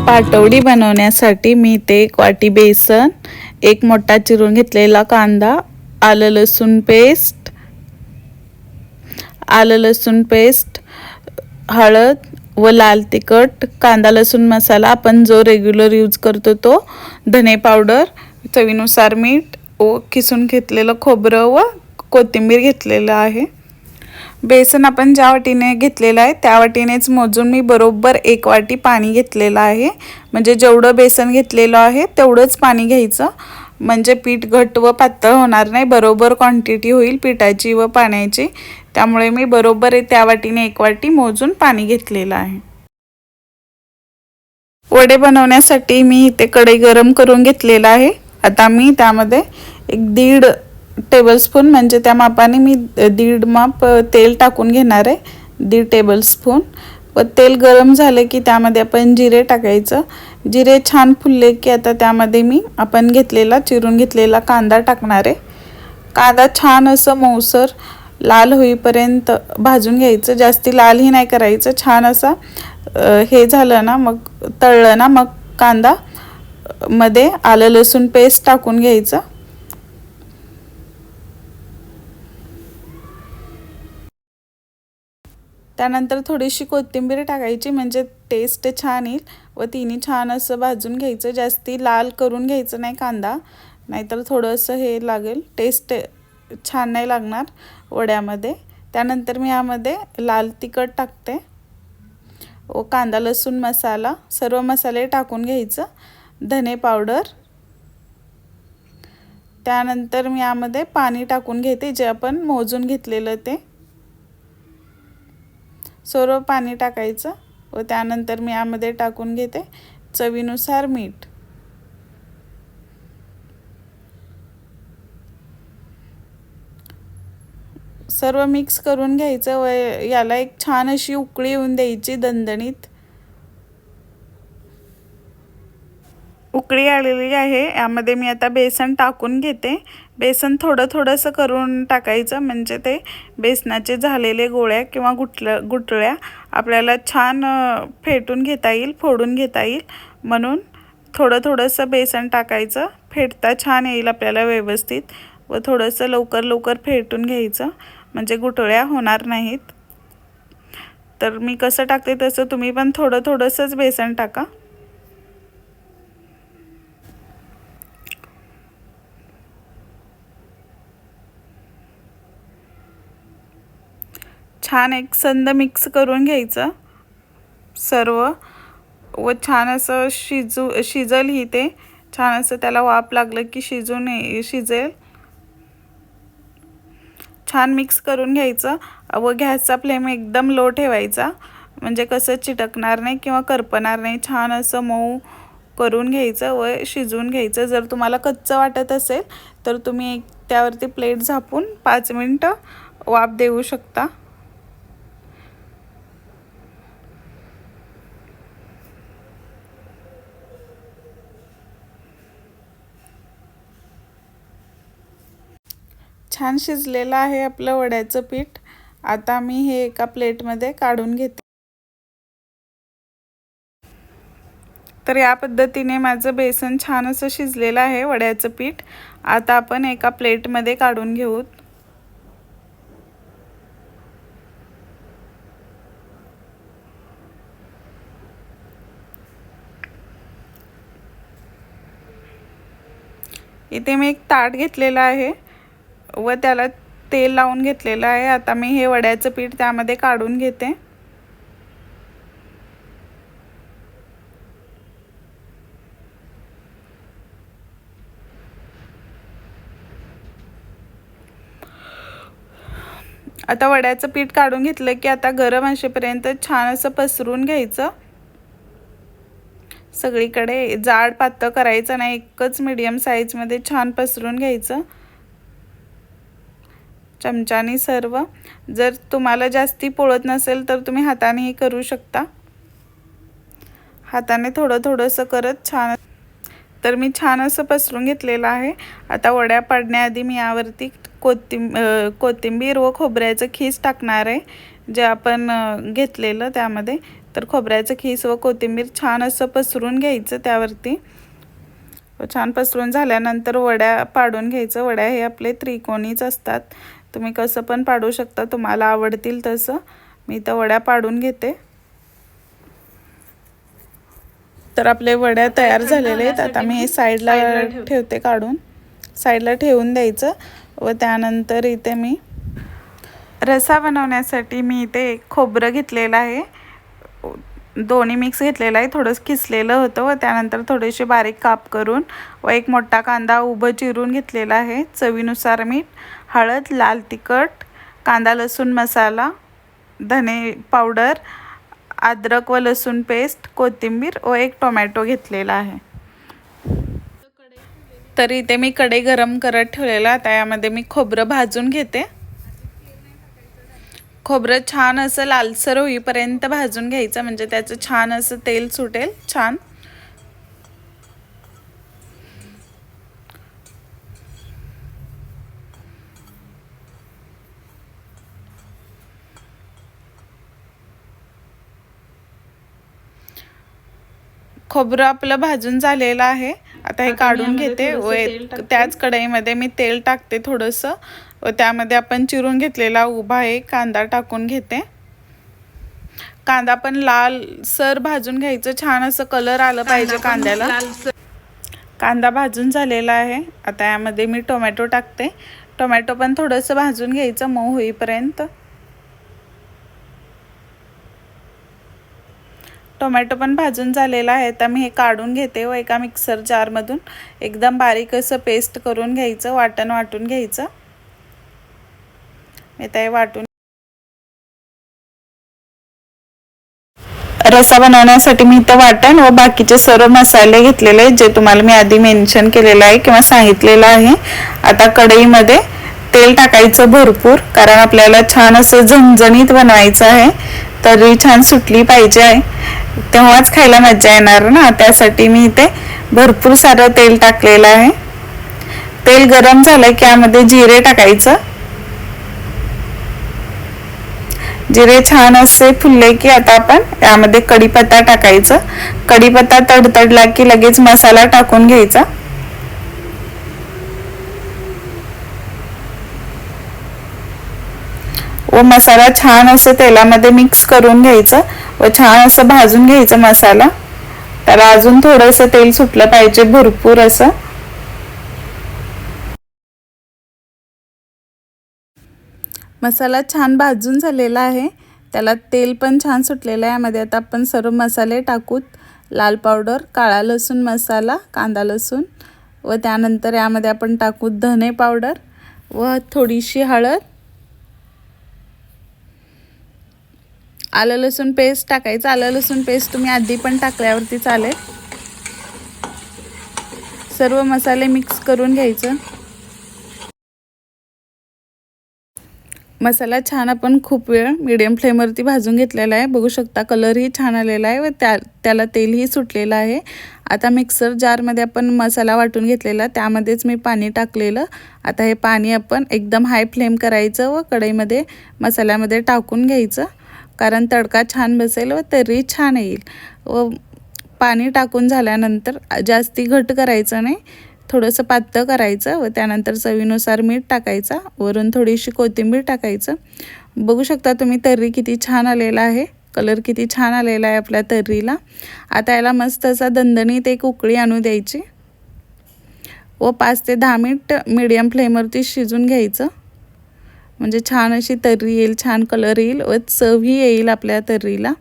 पाटवडी बनवण्यासाठी मी इथे 1 वाटी बेसन, 1 मोठा चिरून घेतलेला कांदा, आलं लसूण पेस्ट, हळद व लाल तिखट, कांदा लसूण मसाला आपण जो रेग्युलर यूज करतो तो, धने पावडर, चवीनुसार मीठ व किसून घेतलेलं खोबरं व कोथिंबीर घेतलेलं आहे। बेसन आपण ज्या वाटीने घेतलेलं आहे त्या वाटीनेच मोजून मी बरोबर 1 वाटी पाणी घेतलेलं आहे। म्हणजे जेवढं बेसन घेतलेलं आहे तेवढंच पाणी घ्यायचं, म्हणजे पीठ घट्ट व पातळ होणार नाही, बरोबर क्वांटिटी होईल पिठाची व पाण्याची। त्यामुळे मी बरोबर त्या वाटीने 1 वाटी मोजून पाणी घेतलेलं आहे। वडे बनवण्यासाठी मी इथे कढई गरम करून घेतलेला आहे। आता मी त्यामध्ये 1.5 टेबलस्पून म्हणजे त्या मापाने मी 1.5 माप तेल टाकून घेणार आहे, 1.5 टेबलस्पून। व तेल गरम झाले की त्यामध्ये आपण जिरे टाकायचं। जिरे छान फुलले की आता त्यामध्ये मी आपण चिरून घेतलेला कांदा टाकणार आहे। कांदा छान असं मऊसर लाल होईपर्यंत भाजून घ्यायचं, जास्ती लालही नाही करायचं। छान असा हे झालं ना, मग तळलं ना, मग कांदा मध्ये आलं लसूण पेस्ट टाकून घ्यायचं। त्यानंतर थोडीशी कोथिंबीर टाकायची, म्हणजे टेस्ट छान येईल व तिने छान असं भाजून घ्यायचं। जास्ती लाल करून घ्यायचं नाही कांदा, नाहीतर थोडंसं हे लागेल, टेस्ट छान नाही लागणार वड्यामध्ये। त्यानंतर मी यामध्ये लाल तिखट टाकते व कांदा लसूण मसाला, सर्व मसाले टाकून घ्यायचं, धने पावडर। त्यानंतर मी यामध्ये पाणी टाकून घेते, जे आपण मोजून घेतलेलं ते सर्व पाणी टाकायचं व त्यानंतर मी यामध्ये टाकून घेते चवीनुसार मीठ। सर्व मिक्स करून घ्यायचं व याला एक छान अशी उकळी येऊन द्यायची, दणदणीत। उकळी आलेली आहे, यामध्ये मी आता बेसन टाकून घेते। बेसन थोडंसं करून टाकायचं, म्हणजे ते बेसनाचे झालेले गोळ्या किंवा गुठळ्या आपल्याला छान फेटून घेता येईल, फोडून घेता येईल, म्हणून थोडंसं बेसन टाकायचं। फेटता छान येईल आपल्याला व्यवस्थित व थोडंसं लवकर फेटून घ्यायचं, म्हणजे गुठळ्या होणार नाहीत। तर मी कसं टाकते तसं तुम्ही पण थोडंसंच बेसन टाका। छान एकसंध मिक्स करून घ्यायचं सर्व व छान असं शिजल ही ते, छान असं त्याला वाफ लागलं की शिजेल। छान मिक्स करून घ्यायचं व गॅसचा फ्लेम एकदम लो ठेवायचा, म्हणजे कसं चिटकणार नाही किंवा करपणार नाही। छान असं मऊ करून घ्यायचं व शिजवून घ्यायचं। जर तुम्हाला कच्चं वाटत असेल तर तुम्ही त्यावरती प्लेट झाकून 5 मिनिटं वाफ देऊ शकता। छान शिजलेलं आहे आपलं वड्याचं पीठ। आता मी हे एका प्लेटमध्ये काढून घेते। तर या पद्धतीने माझं बेसन छान असं शिजलेलं आहे, वड्याचं पीठ। आता आपण एका प्लेटमध्ये काढून घेऊत। इथे मी एक ताट घेतलेलं आहे व त्याला तेल लावून घेतलेलं आहे। आता मी हे वड्याचं पीठ त्यामध्ये काढून घेते। आता वड्याचं पीठ काढून घेतलं की आता गरम असेपर्यंत छान असं पसरून घ्यायचं सगळीकडे। जाड पातळ करायचं नाही, एकच मीडियम साईजमध्ये छान पसरून घ्यायचं चमच्याने सर्व। जर तुम्हाला जास्ती पोळत नसेल तर तुम्ही हातानेही करू शकता, हाताने थोडंसं करत छान। तर मी छान असं पसरून घेतलेलं आहे। आता वड्या पाडण्याआधी मी यावरती कोथिंबीर व खोबऱ्याचं खीस टाकणार आहे, जे आपण घेतलेलं त्यामध्ये. तर खोबऱ्याचं खीस व कोथिंबीर छान असं पसरून घ्यायचं त्यावरती. छान पसरून झाल्यानंतर वड्या पाडून घ्यायचं. वड्या हे आपले त्रिकोणीच असतात, तुम्ही कसं पण पाडू शकता, तुम्हाला आवडतील तसं. मी तर वड्या पाडून घेते. तर आपले वड्या तयार झालेले आहेत. आता मी हे साईडला ठेवते, काढून साईडला ठेवून द्यायचं. व त्यानंतर इथे मी रसा बनवण्यासाठी मी इथे खोबरं घेतलेलं आहे, दोन्ही मिक्स घेतलेलं आहे. थोडंसं किसलेलं होतं व त्यानंतर थोडेसे बारीक काप करून व एक मोठा कांदा उभं चिरून घेतलेला आहे. चवीनुसार मीठ, हळद, लाल तिखट, कांदा लसूण मसाला, धने पावडर, अद्रक व लसूण पेस्ट, कोथिंबीर व एक टोमॅटो घेतलेला आहे. तर इथे मी कढई गरम करत ठेवलेला. आता यामध्ये मी खोबरं भाजून घेते. खोबरं छान असं लालसर होईपर्यंत भाजून घ्यायचं, म्हणजे त्याचं छान असं तेल सुटेल छान. खोबरं आपलं भाजून झालेलं आहे. आता हे काढून घेते व त्याच कढईमध्ये मी तेल टाकते थोडंसं व त्यामध्ये आपण चिरून घेतलेला उभा एक कांदा टाकून घेते. कांदा पण लालसर भाजून घ्यायचं, छान असं कलर आलं पाहिजे कांद्याला. कांदा भाजून झालेला आहे. आता यामध्ये मी टोमॅटो टाकते. टोमॅटो पण थोडंसं भाजून घ्यायचं मऊ होईपर्यंत. टोमॅटो पण भाजून झालेला आहे. आता मी हे काढून घेते व एका मिक्सर जारमधून एकदम बारीक असं पेस्ट करून घ्यायचं, वाटून घ्यायचं. मी ते वाटून रसा बनवण्यासाठी मी इथं वाटण व बाकीचे सर्व मसाले घेतलेले जे तुम्हाला मी आधी मेन्शन केलेलं आहे किंवा सांगितलेलं आहे. आता कढईमध्ये तेल टाकायचं भरपूर, कारण आपल्याला छान असं झणझणीत बनवायचं आहे. तरी छान सुटली पाहिजे आहे, तेव्हाच खायला मजा येणार ना. त्यासाठी मी इथे भरपूर सारं तेल टाकलेलं आहे. तेल गरम झालं की यामध्ये जिरे टाकायचं. जिरे छान असे फुलले की आता आपण यामध्ये कढीपत्ता टाकायचं. कढीपत्ता तडतडला की लगेच मसाला टाकून घ्यायचा. व मसाला छान असं तेलामध्ये मिक्स करून घ्यायचं व छान असं भाजून घ्यायचं मसाला. त्याला अजून थोडंसं तेल सुटलं पाहिजे भरपूर असं. मसाला छान भाजून झालेला आहे, त्याला तेल पण छान सुटलेलं आहे. यामध्ये आता आपण सर्व मसाले टाकूत. लाल पावडर, काळा लसूण मसाला, कांदा लसूण व त्यानंतर यामध्ये आपण टाकू धने पावडर व थोडीशी हळद, आलं लसूण पेस्ट टाकायचं. आलं लसूण पेस्ट तुम्ही आधी पण टाकल्यावरती चालेल. सर्व मसाले मिक्स करून घ्यायचं. मसाला छान आपण खूप वेळ मीडियम फ्लेमवरती भाजून घेतलेला आहे. बघू शकता कलरही छान आलेला आहे व त्याला तेलही सुटलेलं आहे. आता मिक्सर जारमध्ये आपण मसाला वाटून घेतलेला त्यामध्येच मी पाणी टाकलेलं. आता हे पाणी आपण एकदम हाय फ्लेम करायचं व कढईमध्ये मसाल्यामध्ये टाकून घ्यायचं, कारण तडका छान बसेल व तर्री छान येईल. व पाणी टाकून झाल्यानंतर जास्ती घट करायचं नाही, थोडंसं पातळ करायचं व त्यानंतर चवीनुसार मीठ टाकायचं. वरून थोडीशी कोथिंबीर टाकायचं. बघू शकता तुम्ही तर्री किती छान आलेला आहे, कलर किती छान आलेला आहे आपल्या तर्रीला. आता याला मस्त असा दणदणीत एक उकळी आणू द्यायची व 5 ते 10 मिनिट मीडियम फ्लेमवरती शिजून घ्यायचं, म्हणजे छान अशी तर्री येईल, छान कलर येईल व चवही येईल आपल्या तर्रीला.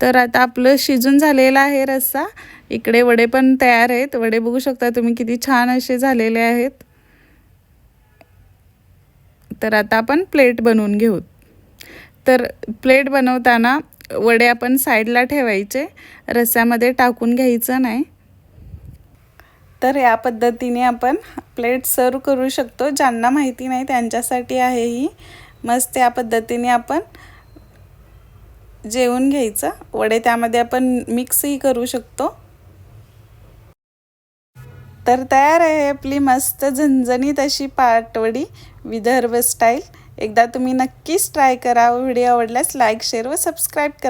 तर आता आपलं शिजून झालेला आहे रस्सा. इकडे वडे पण तयार आहेत. वडे बघू शकता तुम्ही किती छान असे झालेले आहेत. तर आता आपण प्लेट बनवून घेऊ. तर प्लेट बनवताना वडे आपण साईडला ठेवायचे, रस्स्यामध्ये टाकून घ्यायचं नाही. तर या पद्धतीने आपण प्लेट सर्व करू शकतो. ज्यांना माहिती नाही त्यांच्यासाठी आहे ही. मस्त या पद्धतीने आपण जेवून घ्यायचं. वडे त्यामध्ये आपण मिक्सही करू शकतो. तर तयार आहे आपली मस्त झणझणीत अशी पाटवडी विदर्भ स्टाईल। एकदा तुम्ही नक्कीच ट्राय करा। व्हिडिओ आवडल्यास लाईक शेअर व सबस्क्राईब करा।